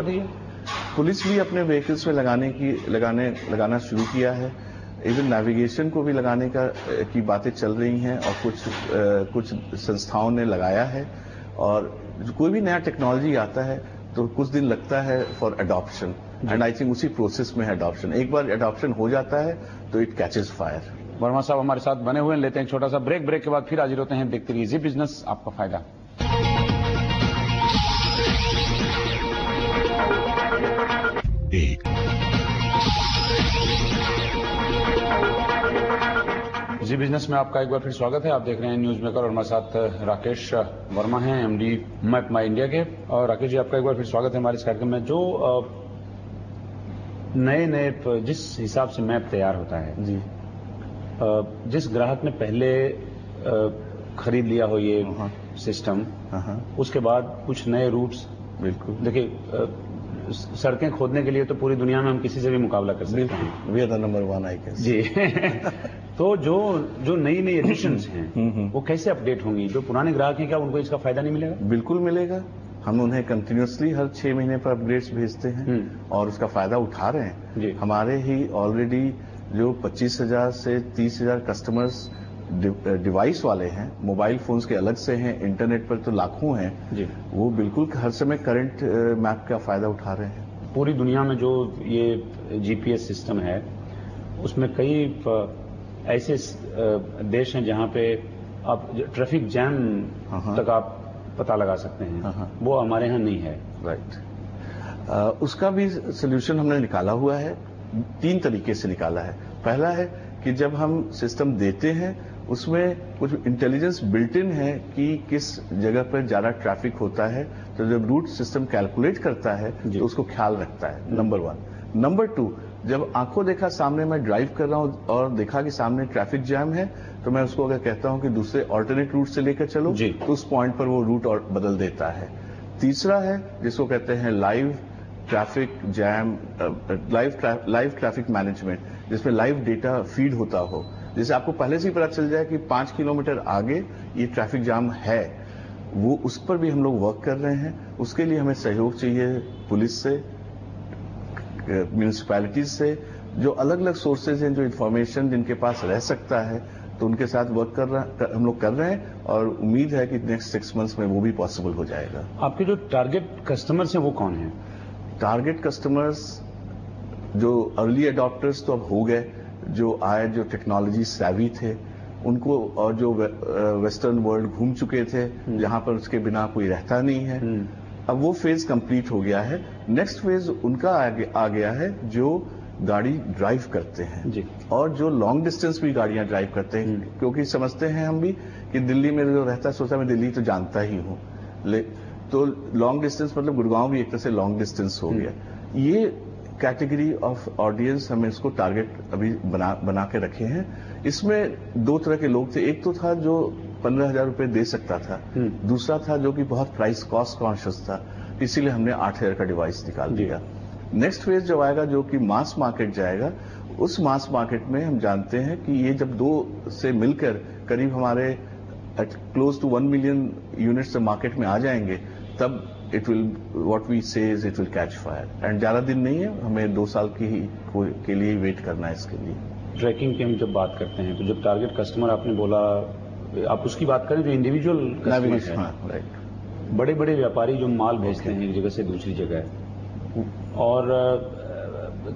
Police भी अपने vehicles में लगाना शुरू किया है। इवन नेविगेशन को भी लगाने की बातें चल रही हैं और कुछ संस्थाओं ने लगाया है। और कोई भी नया टेक्नोलॉजी आता है तो कुछ दिन लगता है for adoption, and I think उसी प्रोसेस में है अडॉप्शन। एक बार अडॉप्शन हो जाता है तो इट कैचेस फायर। वर्मा साहब हमारे साथ बने हुए हैं, लेते हैं एक छोटा सा ब्रेक। ब्रेक के बाद फिर हाजिर होते हैं। देखते रहिए जी बिजनेस, आपका फायदा। जी बिजनेस में आपका एक बार फिर स्वागत है। आप देख रहे हैं न्यूज मेकर और हमारे साथ राकेश वर्मा हैं, एमडी मैप माई इंडिया के। और राकेश जी आपका एक बार फिर स्वागत है हमारे इस कार्यक्रम में। जो नए जिस हिसाब से मैप तैयार होता है जी, जिस ग्राहक ने पहले खरीद लिया हो ये सिस्टम, उसके बाद कुछ नए रूट्स, बिल्कुल देखिए सड़कें खोदने के लिए तो पूरी दुनिया में हम किसी से भी मुकाबला कर सकते हैं। We are the number 1 I guess ji. तो जो नई एडिशंस हैं वो कैसे अपडेट होंगी? जो पुराने ग्राहक हैं क्या उनको इसका फायदा नहीं मिलेगा? बिल्कुल मिलेगा। हम उन्हें कंटिन्यूअसली हर 6 महीने पर अपग्रेड्स भेजते हैं और उसका फायदा उठा रहे हैं। हमारे ही ऑलरेडी जो 25,000 से 30,000 कस्टमर्स डिवाइस वाले हैं, मोबाइल फोन्स के अलग से हैं, इंटरनेट पर तो लाखों हैं जी, वो बिल्कुल हर समय करंट मैप का फायदा उठा रहे हैं। पूरी दुनिया में जो ये जीपीएस सिस्टम है उसमें कई ऐसे देश हैं जहां पे आप ट्रैफिक जैम तक आप पता लगा सकते हैं, वो हमारे यहाँ नहीं है। राइट। उसका भी सोल्यूशन हमने निकाला हुआ है, 3 तरीके से निकाला है। पहला है कि जब हम सिस्टम देते हैं उसमें कुछ इंटेलिजेंस बिल्ट इन है कि किस जगह पर ज्यादा ट्रैफिक होता है, तो जब रूट सिस्टम कैलकुलेट करता है तो उसको ख्याल रखता है, नंबर 1। नंबर 2, जब आंखों देखा सामने मैं ड्राइव कर रहा हूं और देखा कि सामने ट्रैफिक जैम है, तो मैं उसको अगर कहता हूं कि दूसरे ऑल्टरनेट रूट से लेकर चलो तो उस पॉइंट पर वो रूट और बदल देता है। तीसरा है जिसको कहते हैं live traffic jam, live traffic management, जिसमें लाइव डेटा फीड होता हो, जिससे आपको पहले से ही पता चल जाए कि 5 किलोमीटर आगे ये ट्रैफिक जाम है। वो उस पर भी हम लोग वर्क कर रहे हैं। उसके लिए हमें सहयोग चाहिए पुलिस से, म्यूनिसिपैलिटीज से, जो अलग अलग सोर्सेज हैं, जो इंफॉर्मेशन जिनके पास रह सकता है, तो उनके साथ वर्क हम लोग कर रहे हैं और उम्मीद है कि नेक्स्ट 6 मंथ्स में वो भी पॉसिबल हो जाएगा। आपके जो टारगेट कस्टमर्स हैं वो कौन हैं? टारगेट कस्टमर्स जो अर्ली अडॉप्टर्स तो अब हो गए, जो आए, जो टेक्नोलॉजी सैवी थे उनको, और जो वेस्टर्न वर्ल्ड घूम चुके थे जहां पर उसके बिना कोई रहता नहीं है, अब वो फेज कंप्लीट हो गया है। नेक्स्ट फेज उनका आ गया है जो गाड़ी ड्राइव करते हैं जी, और जो लॉन्ग डिस्टेंस भी गाड़ियां ड्राइव करते हैं, क्योंकि समझते हैं हम भी कि दिल्ली में जो रहता है सोचता मैं दिल्ली तो जानता ही हूं, तो लॉन्ग डिस्टेंस मतलब गुड़गांव भी एक तरह से लॉन्ग डिस्टेंस हो गया। ये कैटेगरी ऑफ ऑडियंस हमें इसको टारगेट अभी बना के रखे हैं। इसमें 2 तरह के लोग थे। एक तो था जो 15,000 रुपए दे सकता था, दूसरा था जो कि बहुत प्राइस कॉस्ट कॉन्शियस था, इसीलिए हमने 8,000 का डिवाइस निकाल दिया। नेक्स्ट फेज जो आएगा, जो कि मास मार्केट जाएगा, उस मास मार्केट में हम जानते हैं कि ये जब 2 से मिलकर करीब हमारे close to 1 million units market में आ जाएंगे, तब it will, what we say is it will catch fire. And ज्यादा दिन नहीं है, हमें 2 साल के लिए वेट करना है इसके लिए। ट्रैकिंग की हम जब बात करते हैं तो जब टारगेट कस्टमर आपने बोला, आप उसकी बात करें जो इंडिविजुअल कस्टमर है, राइट, बड़े बड़े व्यापारी जो माल भेजते हैं एक जगह से दूसरी जगह, और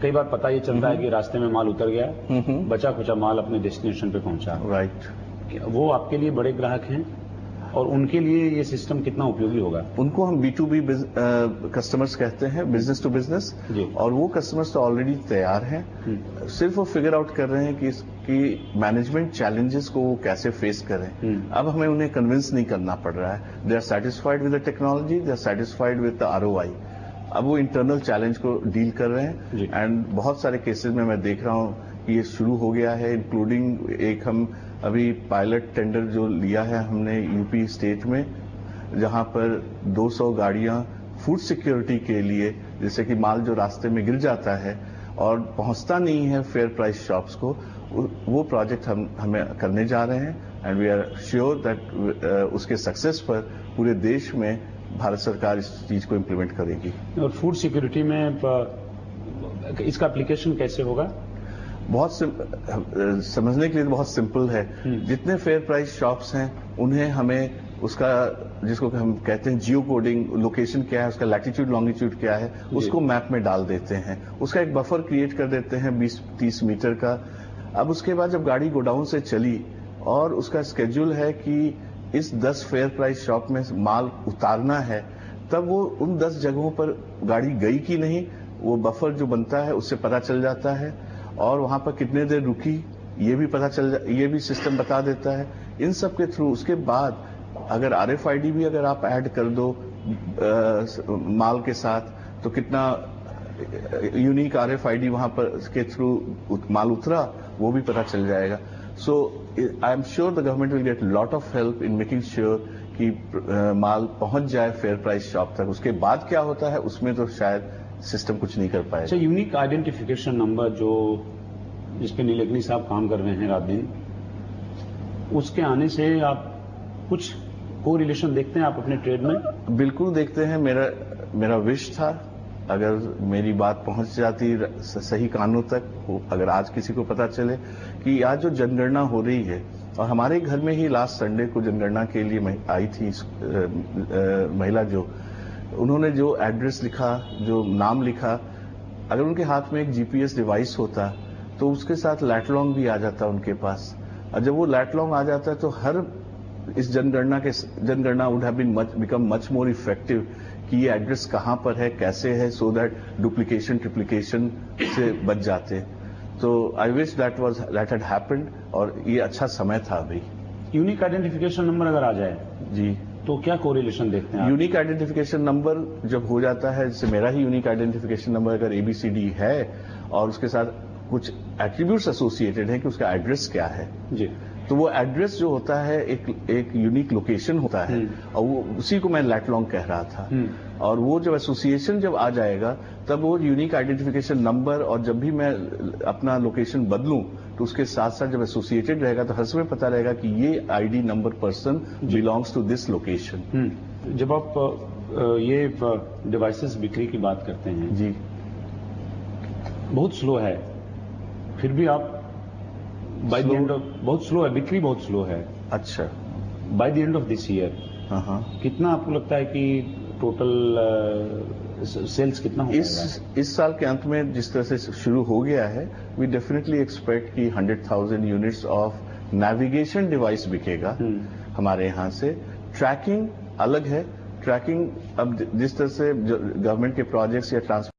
कई बार पता ये चलता है कि रास्ते में माल उतर गया, बचा खुचा माल अपने डेस्टिनेशन पे पहुंचा, राइट, वो आपके लिए बड़े ग्राहक हैं और उनके लिए ये सिस्टम कितना उपयोगी होगा? उनको हम B2B कस्टमर्स कहते हैं, बिजनेस टू बिजनेस, और वो कस्टमर्स तो ऑलरेडी तैयार हैं, सिर्फ वो फिगर आउट कर रहे हैं कि इसकी मैनेजमेंट चैलेंजेस को वो कैसे फेस करें। अब हमें उन्हें कन्विंस नहीं करना पड़ रहा है। They are satisfied with the technology, they are satisfied with the ROI। अब वो इंटरनल चैलेंज को डील कर रहे हैं, एंड बहुत सारे केसेस में मैं देख रहा हूं कि ये शुरू हो गया है, इंक्लूडिंग एक हम अभी पायलट टेंडर जो लिया है हमने यूपी स्टेट में, जहां पर 200 गाड़ियां फूड सिक्योरिटी के लिए, जैसे कि माल जो रास्ते में गिर जाता है और पहुंचता नहीं है फेयर प्राइस शॉप्स को, वो प्रोजेक्ट हमें करने जा रहे हैं, and we are sure that उसके सक्सेस पर पूरे देश में भारत सरकार इस चीज को इम्प्लीमेंट करेगी। और फूड सिक्योरिटी में इसका एप्लीकेशन कैसे होगा? समझने के लिए बहुत सिंपल है। जितने फेयर प्राइस शॉप्स हैं उन्हें हमें उसका, जिसको हम कहते हैं जियो कोडिंग, लोकेशन क्या है, उसका लैटिट्यूड लॉन्गिट्यूड क्या है, उसको मैप में डाल देते हैं। उसका एक बफर क्रिएट कर देते हैं 20-30 मीटर का। अब उसके बाद जब गाड़ी गोडाउन से चली और उसका स्केड्यूल है कि इस 10 फेयर प्राइस शॉप में माल उतारना है, तब वो उन 10 जगहों पर गाड़ी गई कि नहीं, वो बफर जो बनता है उससे पता चल जाता है। और वहां पर कितने देर रुकी ये भी सिस्टम बता देता है। इन सब के थ्रू उसके बाद अगर RFID भी अगर आप ऐड कर दो माल के साथ, तो कितना यूनिक RFID वहां पर के थ्रू माल उतरा वो भी पता चल जाएगा। So I am sure the government will get lot of help in making sure कि माल पहुंच जाए फेयर प्राइस शॉप तक। उसके बाद क्या होता है उसमें तो शायद सिस्टम कुछ नहीं कर पाएगा। अच्छा, यूनिक आइडेंटिफिकेशन नंबर जिस पे नीलकनी साहब काम कर रहे हैं रात दिन, उसके आने से आप कुछ को रिलेशन देखते हैं आप अपने ट्रेड में? बिल्कुल देखते हैं। मेरा विश था अगर मेरी बात पहुंच जाती सही कानों तक, अगर आज किसी को पता चले कि आज जो जनगणना हो रही है, और हमारे घर में ही लास्ट संडे को जनगणना के लिए आई थी महिला, जो उन्होंने जो एड्रेस लिखा, जो नाम लिखा, अगर उनके हाथ में एक GPS डिवाइस होता तो उसके साथ लैटलॉन्ग भी आ जाता उनके पास। और जब वो लैटलॉन्ग आ जाता है तो हर इस जनगणना would have become much more effective कि ये एड्रेस कहां पर है, कैसे है, सो दैट डुप्लीकेशन ट्रिप्लीकेशन से बच जाते। तो I wish that had happened, और ये अच्छा समय था अभी। यूनिक आइडेंटिफिकेशन नंबर अगर आ जाए जी, तो क्या कोरिलेशन देखते हैं? यूनिक आइडेंटिफिकेशन नंबर जब हो जाता है, जैसे मेरा ही यूनिक आइडेंटिफिकेशन नंबर अगर ABCD है और उसके साथ कुछ एट्रीब्यूट्स एसोसिएटेड हैं कि उसका एड्रेस क्या है जी, तो वो एड्रेस जो होता है एक यूनिक लोकेशन होता है, और वो उसी को मैं लैटलॉन्ग कह रहा था। और वो जब एसोसिएशन जब आ जाएगा तब वो यूनिक आइडेंटिफिकेशन नंबर, और जब भी मैं अपना लोकेशन बदलूं तो उसके साथ साथ जब एसोसिएटेड रहेगा तो हर समय पता रहेगा कि ये ID number person belongs to this location. जब आप ये डिवाइसेस बिक्री की बात करते हैं जी, बहुत स्लो है, फिर भी आप बाय द एंड ऑफ, बहुत स्लो है, बिक्री बहुत स्लो है। अच्छा, by the end of this year कितना आपको लगता है कि टोटल सेल्स कितना होगा? इस साल के अंत में जिस तरह से शुरू हो गया है, वी डेफिनेटली एक्सपेक्ट कि 100,000 यूनिट्स ऑफ नेविगेशन डिवाइस बिकेगा हमारे यहां से। ट्रैकिंग अलग है। ट्रैकिंग अब जिस तरह से गवर्नमेंट के प्रोजेक्ट्स या ट्रांसपोर्ट